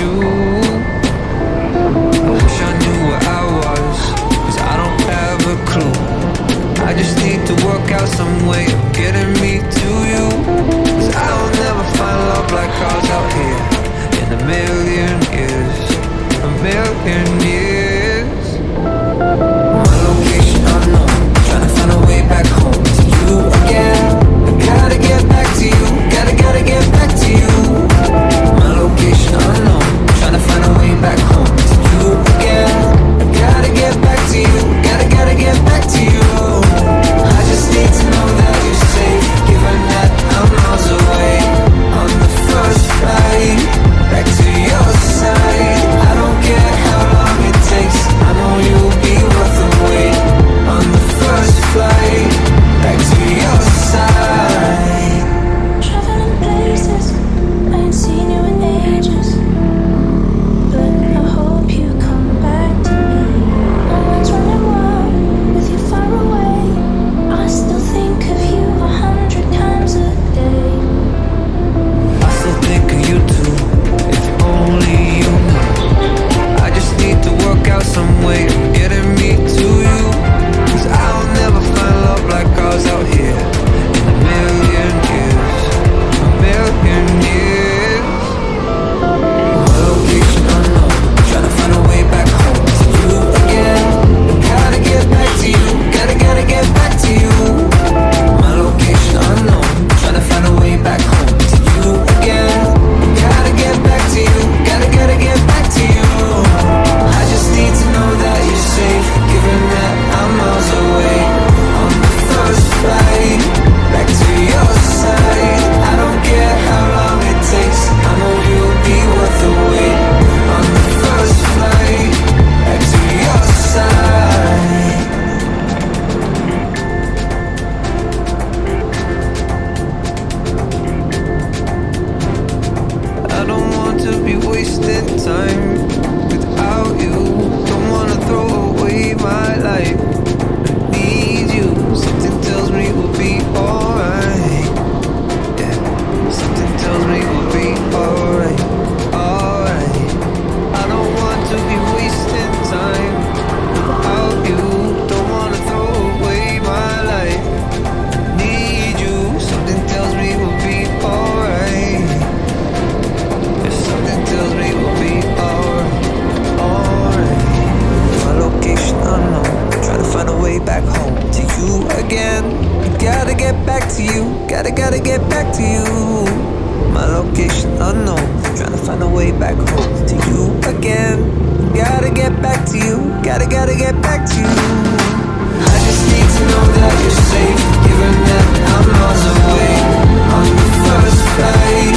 I wish I knew where I was, 'cause I don't have a clue. I just need to work out some way of getting me to you, 'cause I'll never find love like ours out here in a million years, a million years. My location unknown, trying to find a way back home to you again. I gotta get back to you, gotta get back to you. My location unknown, trying to find a way back home to you again. I gotta get back to you, gotta get back to you. I just need to know that you're safe, given that I'm miles away. On the first flight back to your side, I don't care how long it takes, I know you'll be worth the wait. On the first flight back to your side. Traveling places I ain't seen you in ages, but I hope you come back to me. No one's running wild with you far away. I still think of you 100 times a day. I still think of you too, if only you knew. I just need to work out some way of getting me to you, 'cause I'll never find love like ours out here in a million years, a million years. My location unknown, trying to find a way back home to you again. Gotta get back to you, gotta get back to you. My location unknown, trying to find a way back home to you again. Gotta get back to you, gotta get back to you. I just need to know that you're safe, given that I'm miles away. On the first flight back to your side, I don't care how long it takes, I know you'll be worth the wait. On the first flight back to your side. I don't want to be wasting time without you. Don't wanna throw away my life. I need you. Something tells me we'll be alright. Yeah. Something tells me we'll be alright. Alright. I don't want to be wasting time without you. Don't wanna throw away my life. I need you. Something tells me we'll be alright. If something tells me we'll be alright, alright. My location unknown, trying to find a way back home to you again. Gotta get back to you, gotta get back to you. My location unknown, trying to find a way back home to you again. Gotta get back to you, gotta get back to you. I just need to know that you're safe, given that I'm miles away. On the first flight